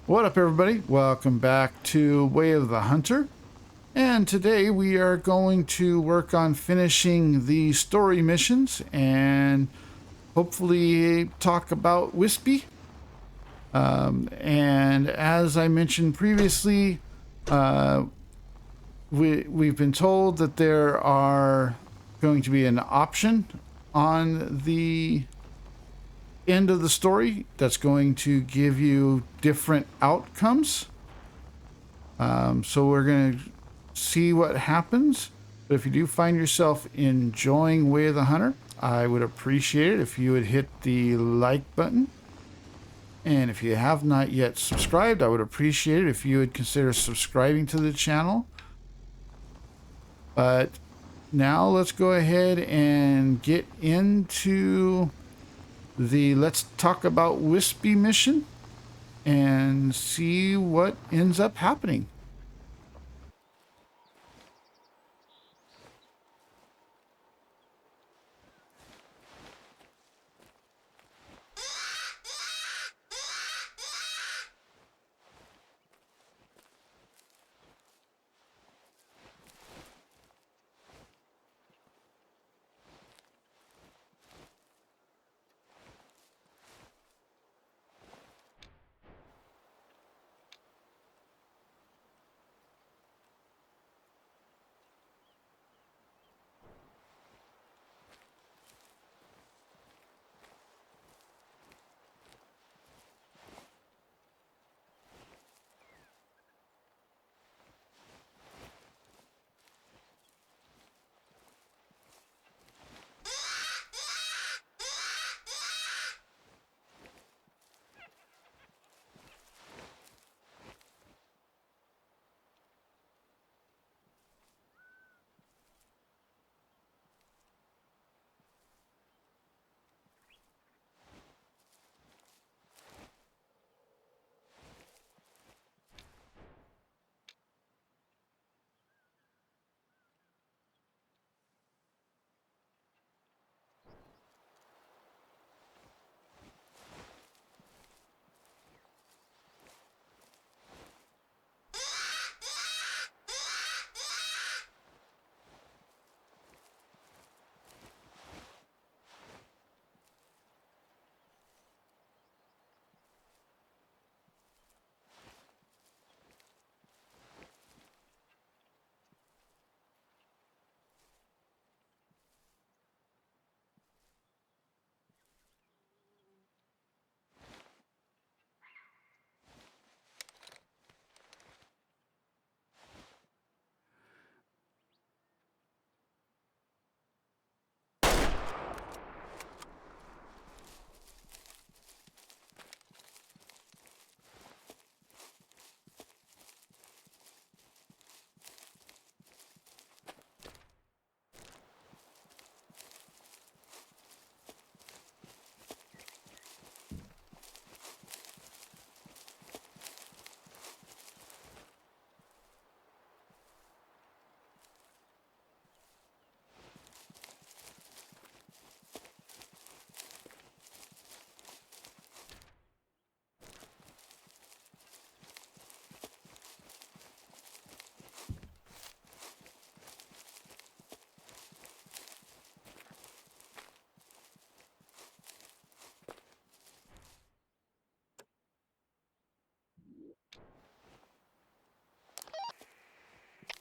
What up, everybody? Welcome back to Way of the Hunter. And today we are going to work on finishing the story missions and hopefully talk about Wispy. And as I mentioned previously, we've been told that there are going to be an option on the end of the story that's going to give you different outcomes. So we're going to see what happens. But if you do find yourself enjoying Way of the Hunter, I would appreciate it if you would hit the like button. And if you have not yet subscribed, I would appreciate it if you would consider subscribing to the channel. But now let's go ahead and get into the Let's Talk About Wispy mission and see what ends up happening.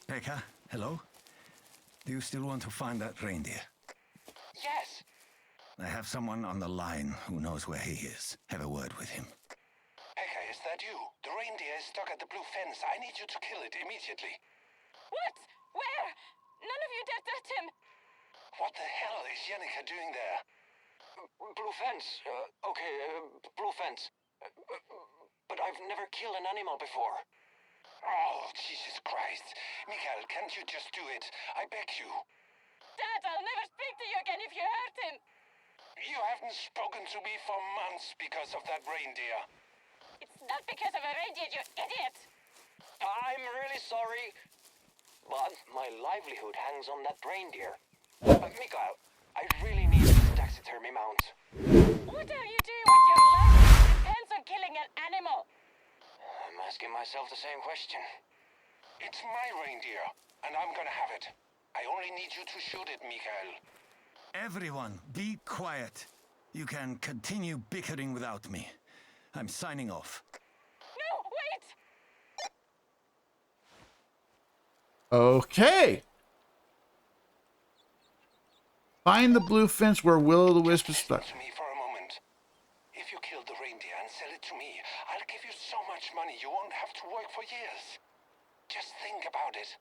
Pekka, hello? Do you still want to find that reindeer? Yes. I have someone on the line who knows where he is. Have a word with him. Pekka, is that you? The reindeer is stuck at the blue fence. I need you to kill it immediately. What? Where? None of you dare touch him! What the hell is Jennica doing there? Blue fence. Blue fence. But I've never killed an animal before. Oh, Jesus Christ. Mikael, can't you just do it? I beg you. Dad, I'll never speak to you again if you hurt him! You haven't spoken to me for months because of that reindeer. It's not because of a reindeer, you idiot! I'm really sorry. But my livelihood hangs on that reindeer. Mikael, I really need this taxidermy mount. What are you doing with your life? It depends on killing an animal. I'm asking myself the same question. It's my reindeer, and I'm gonna have it. I only need you to shoot it, Mikael. Everyone, be quiet. You can continue bickering without me. I'm signing off. No, wait! Okay. Find the blue fence where Will-o'-the-Wisp is Listen stuck. to me for a moment. If you kill the reindeer and sell it to me, I'll give you so much money you won't have to work for years. Just think about it.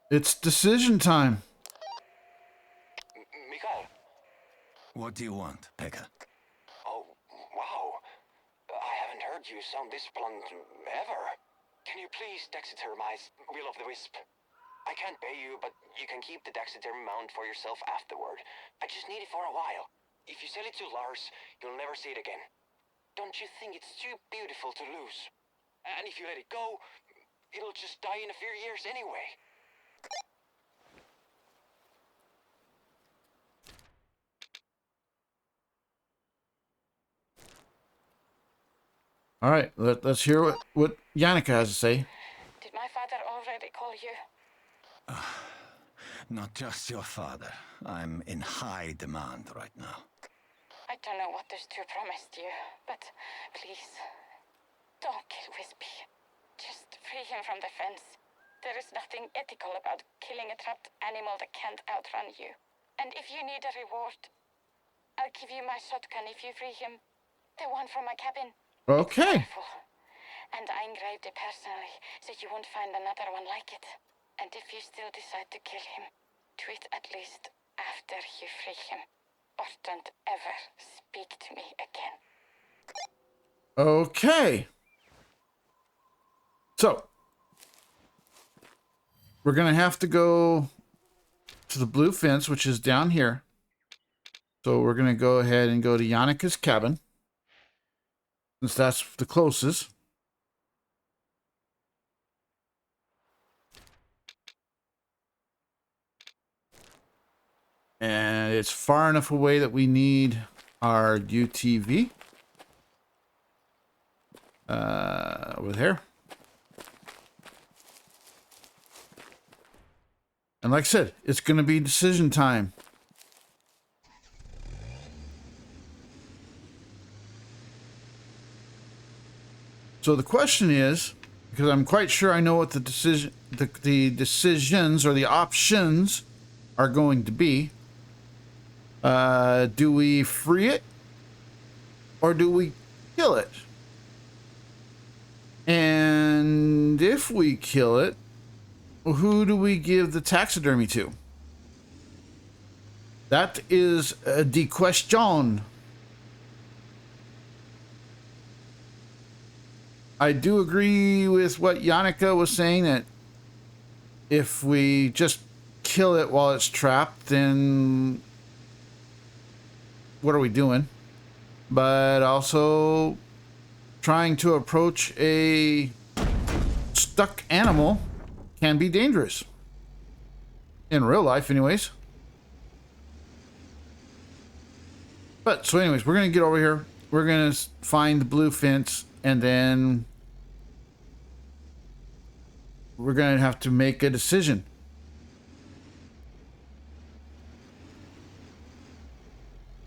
It's decision time. Mikael. What do you want, Pekka? Oh, wow. I haven't heard you sound this blunt ever. Can you please taxidermize Will-o'-the-Wisp? I can't pay you, but you can keep the taxidermy mount for yourself afterward. I just need it for a while. If you sell it to Lars, you'll never see it again. Don't you think it's too beautiful to lose? And if you let it go, it'll just die in a few years anyway. All right, let's hear what Yannicka has to say. Did my father already call you? Not just your father. I'm in high demand right now. I don't know what those two promised you, but please, don't kill Wispy. Just free him from the fence. There is nothing ethical about killing a trapped animal that can't outrun you. And if you need a reward, I'll give you my shotgun if you free him. The one from my cabin. Okay. Powerful. And I engraved it personally, so you won't find another one like it. And if you still decide to kill him, do it at least after you free him. Or don't ever speak to me again. Okay. So, we're going to have to go to the blue fence, which is down here. So we're going to go ahead and go to Yannicka's cabin, since that's the closest. And it's far enough away that we need our UTV. Over there. And like I said, it's going to be decision time. So the question is, because I'm quite sure I know what the decisions or the options are going to be. Do we free it or do we kill it? And if we kill it, who do we give the taxidermy to? That is the question. I do agree with what Yannicka was saying, that if we just kill it while it's trapped, then what are we doing? But also, trying to approach a stuck animal can be dangerous. In real life, anyways. But, so anyways, we're going to get over here. We're going to find the blue fence, and then we're going to have to make a decision.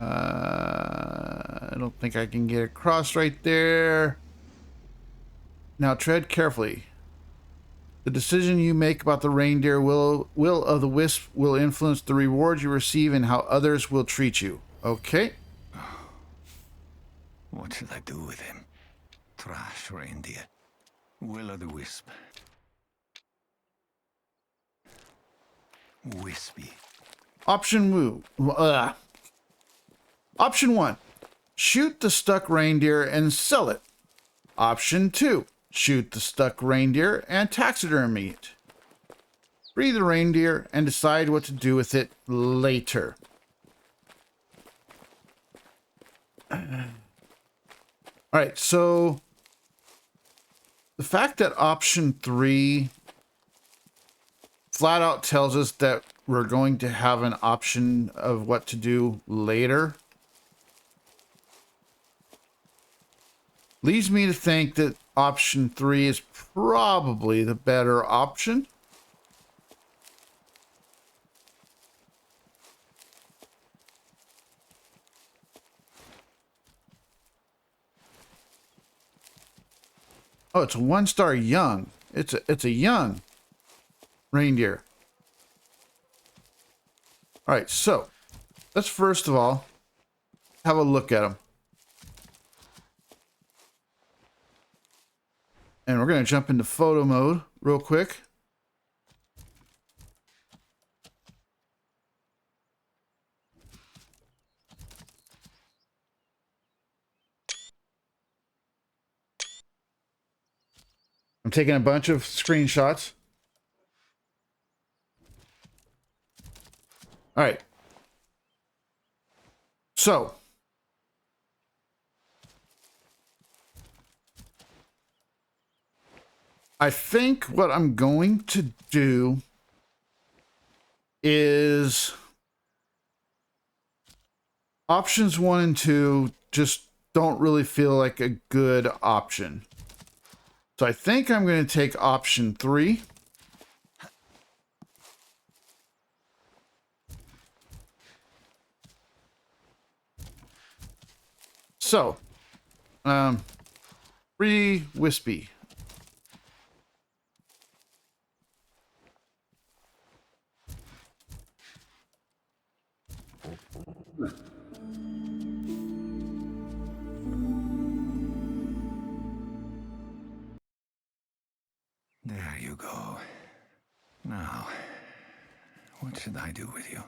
I don't think I can get across right there. Now tread carefully. The decision you make about the reindeer will-o'-the-wisp will influence the reward you receive and how others will treat you. Okay. What should I do with him? Trash reindeer. Will-o'-the-wisp. Wispy. Option 1. Shoot the stuck reindeer and sell it. Option 2. Shoot the stuck reindeer and taxidermy it. Free the reindeer and decide what to do with it later. Alright, so the fact that option 3 flat out tells us that we're going to have an option of what to do later Leads me to think that option 3 is probably the better option. Oh, it's a 1-star young. It's a young reindeer. All right, so let's first of all have a look at them. And we're going to jump into photo mode real quick. I'm taking a bunch of screenshots. All right. So, I think what I'm going to do is options 1 and 2 just don't really feel like a good option. So I think I'm going to take option 3. So, free Wispy. There you go. Now, what should I do with you?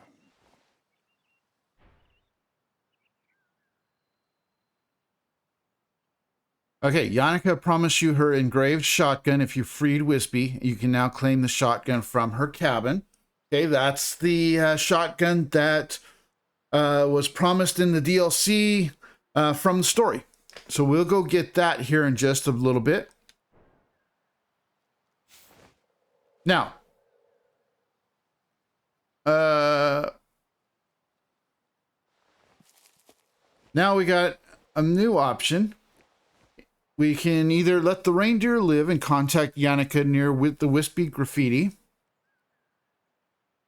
Okay, Yannicka promised you her engraved shotgun if you freed Wispy. You can now claim the shotgun from her cabin. Okay, that's the shotgun that was promised in the DLC from the story. So we'll go get that here in just a little bit. Now, now we got a new option. We can either let the reindeer live and contact Yannicka near with the Wispy graffiti,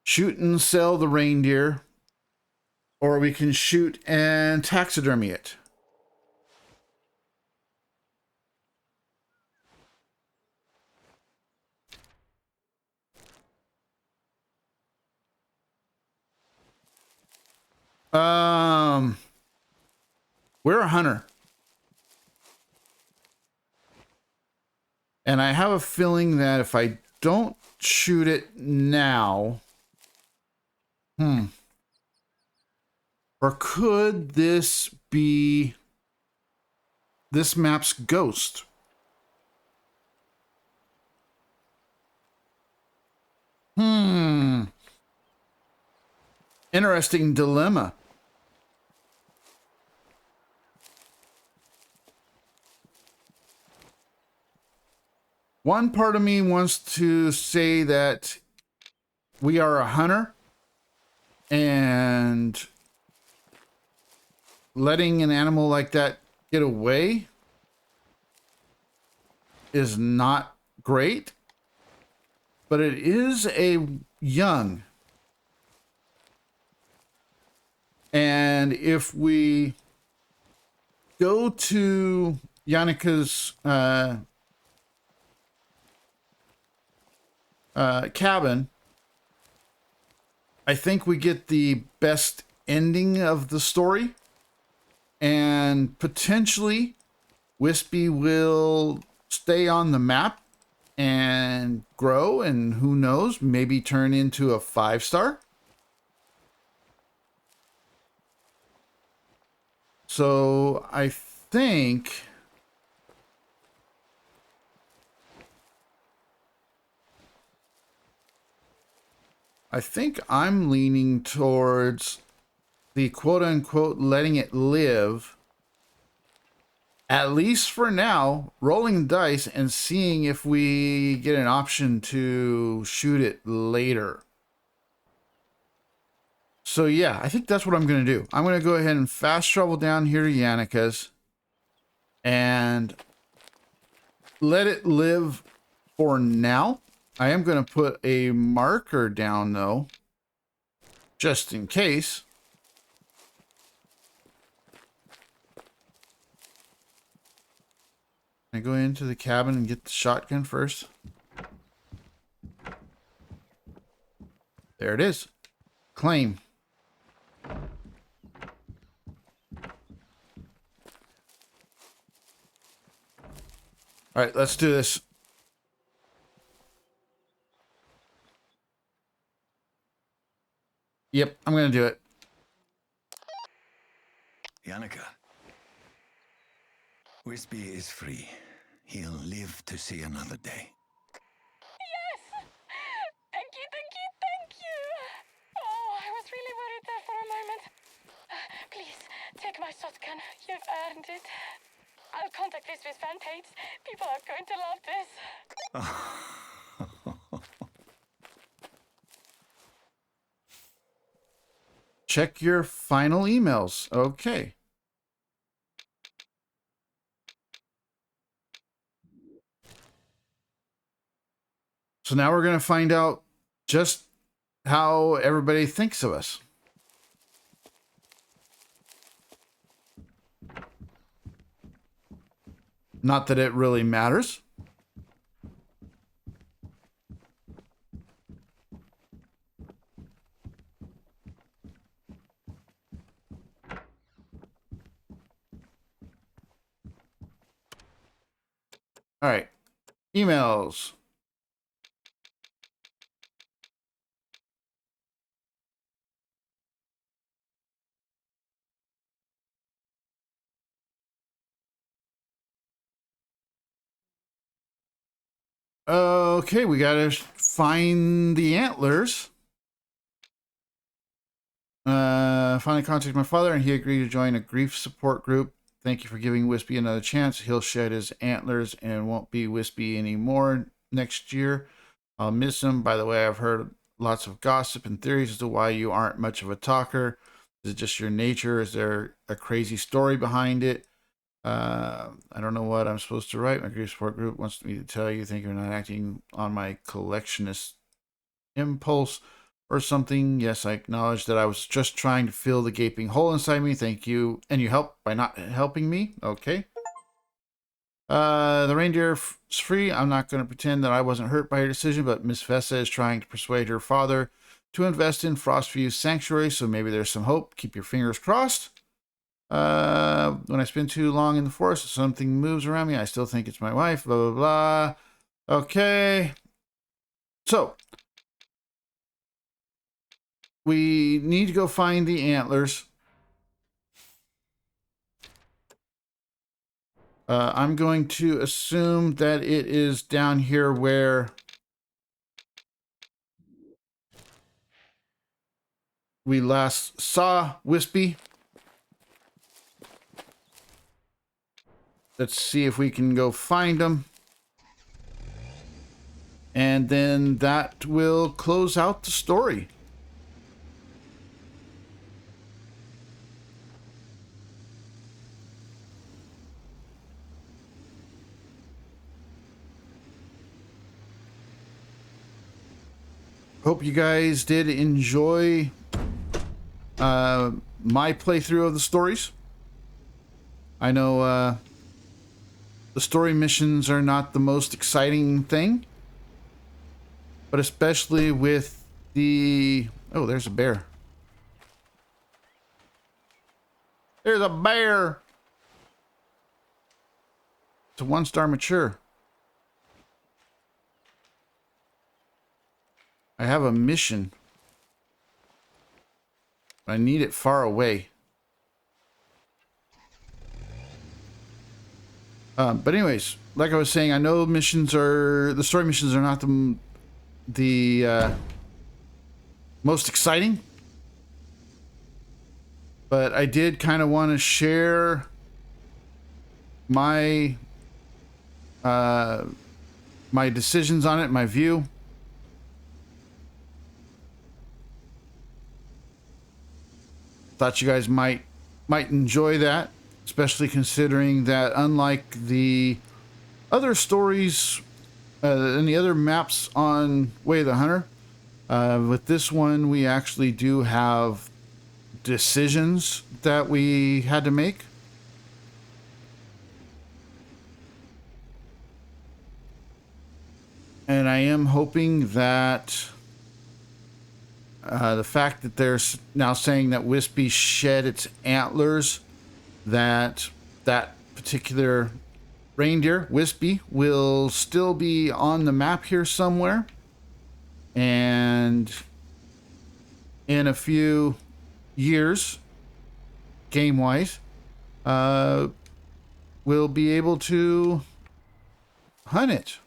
shoot and sell the reindeer, or we can shoot and taxidermy it. We're a hunter. And I have a feeling that if I don't shoot it now, or could this be this map's ghost? Interesting dilemma. One part of me wants to say that we are a hunter and letting an animal like that get away is not great, but it is a young. And if we go to Yannicka's cabin, I think we get the best ending of the story, and potentially Wispy will stay on the map and grow, and who knows, maybe turn into a 5-star. So I think I'm leaning towards the quote-unquote letting it live, at least for now, rolling the dice and seeing if we get an option to shoot it later. So yeah, I think that's what I'm going to do. I'm going to go ahead and fast travel down here to Yannicka's. and let it live for now. I am going to put a marker down though, just in case. I go into the cabin and get the shotgun first. There it is. Claim. All right, let's do this. Yep, I'm going to do it. Yannicka. Wispy is free. He'll live to see another day. Yes! Thank you, thank you, thank you! Oh, I was really worried there for a moment. Please, take my shotgun. You've earned it. I'll contact Wispy's fan page. People are going to love this. Check your final emails. Okay. So now we're going to find out just how everybody thinks of us. Not that it really matters. All right. Emails. Okay, we gotta find the antlers. Finally contacted my father and he agreed to join a grief support group. Thank you for giving Wispy another chance. He'll shed his antlers and won't be Wispy anymore next year. I'll miss him. By the way, I've heard lots of gossip and theories as to why you aren't much of a talker. Is it just your nature? Is there a crazy story behind it? I don't know what I'm supposed to write. My grief support group wants me to tell you, think you're not acting on my collectionist impulse or something. Yes, I acknowledge that I was just trying to fill the gaping hole inside me. Thank you. And you helped by not helping me. Okay. The reindeer is free. I'm not going to pretend that I wasn't hurt by your decision, but Miss Vessa is trying to persuade her father to invest in Frostview's sanctuary, so maybe there's some hope. Keep your fingers crossed. When I spend too long in the forest, something moves around me. I still think it's my wife. Blah, blah, blah. Okay. So, we need to go find the antlers. I'm going to assume that it is down here where we last saw Wispy. Let's see if we can go find them. And then that will close out the story. Hope you guys did enjoy my playthrough of the stories. I know the story missions are not the most exciting thing, but especially with the... Oh, there's a bear. There's a bear! It's a 1-star mature. I have a mission. I need it far away. But anyways, like I was saying, I know the story missions are not the most exciting. But I did kind of want to share my my decisions on it, my view. Thought you guys might enjoy that. especially considering that unlike the other stories and the other maps on Way of the Hunter, with this one we actually do have decisions that we had to make. And I am hoping that the fact that they're now saying that Wispy shed its antlers, that particular reindeer, Wispy, will still be on the map here somewhere. And in a few years, game-wise, we'll be able to hunt it,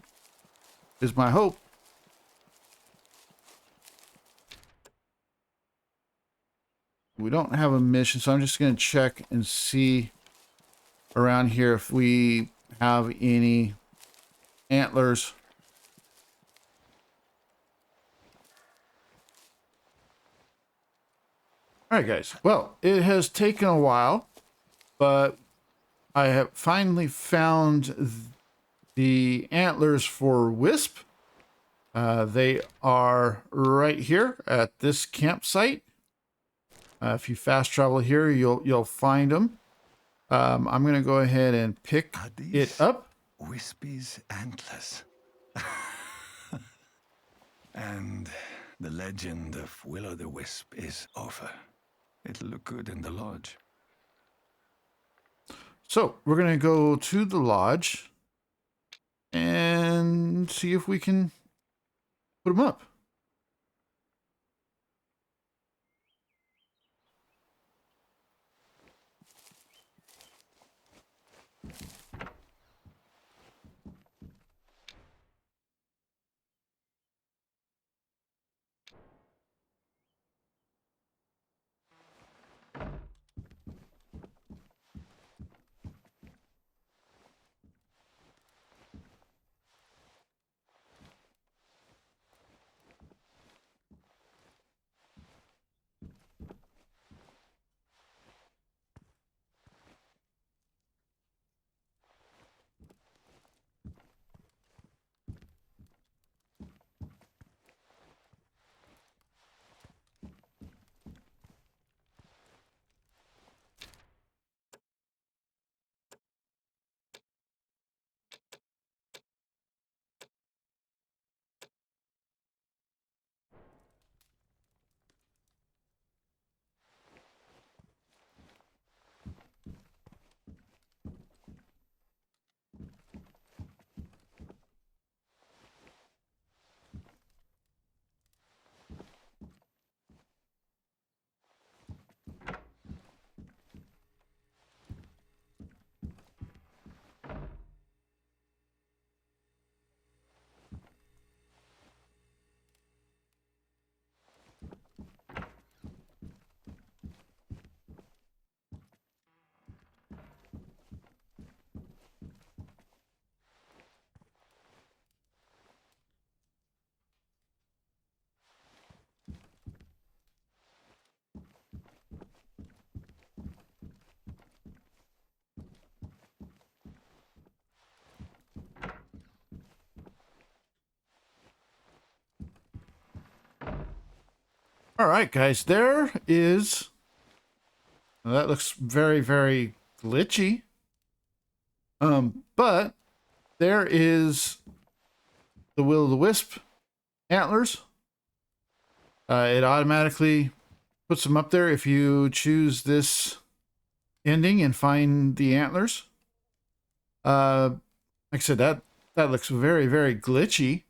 is my hope. We don't have a mission, so I'm just going to check and see around here if we have any antlers. All right, guys. Well, it has taken a while, but I have finally found the antlers for Wisp. They are right here at this campsite. If you fast travel here, you'll find them. I'm going to go ahead and pick it up. Wispy's antlers. And the legend of Will-o'-the-Wisp is over. It'll look good in the lodge. So we're going to go to the lodge and see if we can put them up. All right, guys, there is... Well, that looks very, very glitchy. But there is the Will-o'-the-Wisp antlers. It automatically puts them up there if you choose this ending and find the antlers. Like I said, that looks very, very glitchy.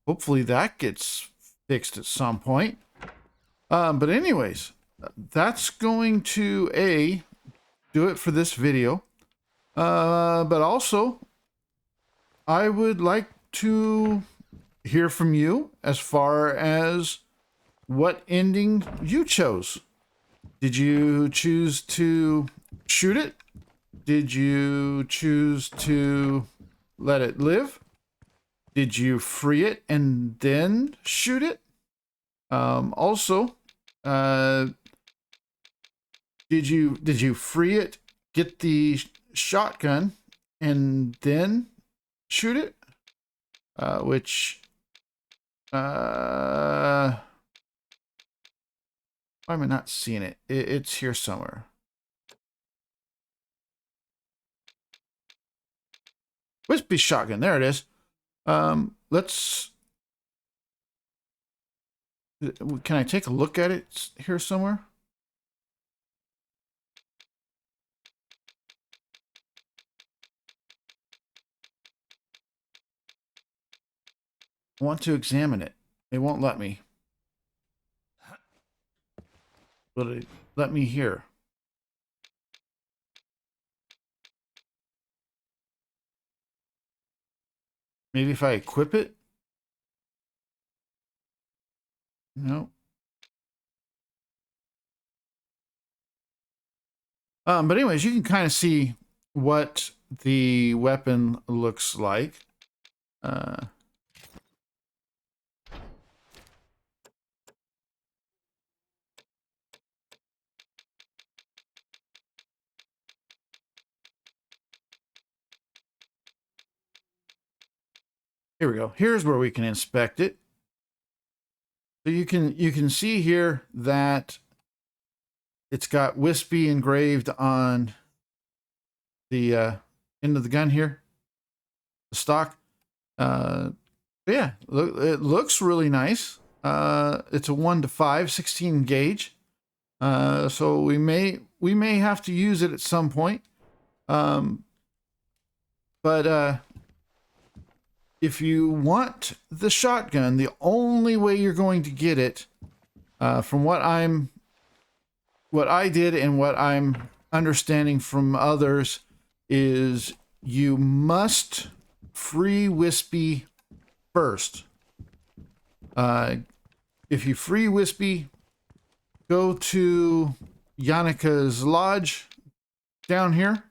Hopefully that gets fixed at some point. But anyways, that's going to do it for this video. But also, I would like to hear from you as far as what ending you chose. Did you choose to shoot it? Did you choose to let it live? Did you free it and then shoot it? Also, did you free it, get the shotgun and then shoot it, which why am I not seeing it? It's here somewhere. Wispy shotgun, there it is. Let's, can I take a look at it here somewhere? I want to examine it. It won't let me. Will it let me here? Maybe if I equip it? No. But anyways, you can kind of see what the weapon looks like. Here we go. Here's where we can inspect it. So you can see here that it's got Wispy engraved on the end of the gun here, the stock. Yeah, it looks really nice. It's a 1-5, 16 gauge. So we may have to use it at some point. But if you want the shotgun, the only way you're going to get it, from what I did and what I'm understanding from others, is you must free Wispy first. If you free Wispy, go to Yannika's lodge down here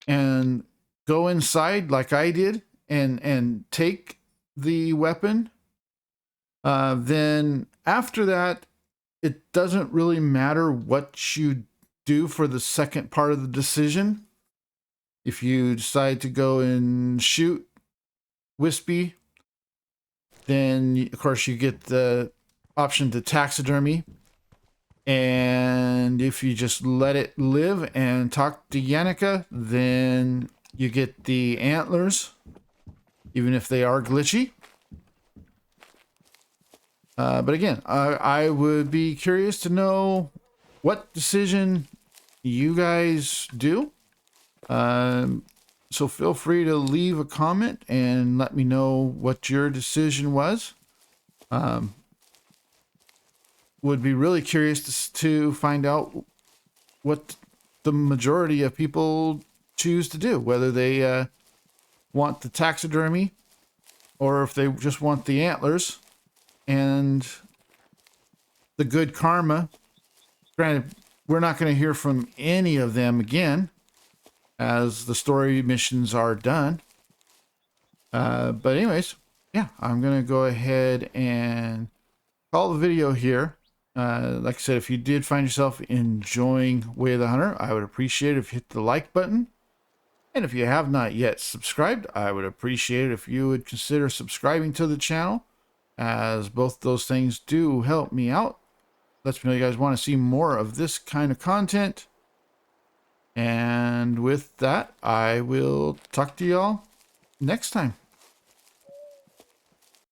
and go inside like I did and take the weapon. Then after that, it doesn't really matter what you do for the second part of the decision. If you decide to go and shoot Wispy, then of course you get the option to taxidermy. And if you just let it live and talk to Yannika, then you get the antlers, even if they are glitchy. But again, I would be curious to know what decision you guys do. So feel free to leave a comment and let me know what your decision was. Would be really curious to find out what the majority of people choose to do, whether they want the taxidermy or if they just want the antlers and the good karma. Granted, we're not going to hear from any of them again as the story missions are done. But anyways, yeah, I'm going to go ahead and call the video here. Like I said, if you did find yourself enjoying Way of the Hunter, I would appreciate it if you hit the like button. And if you have not yet subscribed, I would appreciate it if you would consider subscribing to the channel, as both those things do help me out. Lets me know you guys want to see more of this kind of content. And with that, I will talk to y'all next time.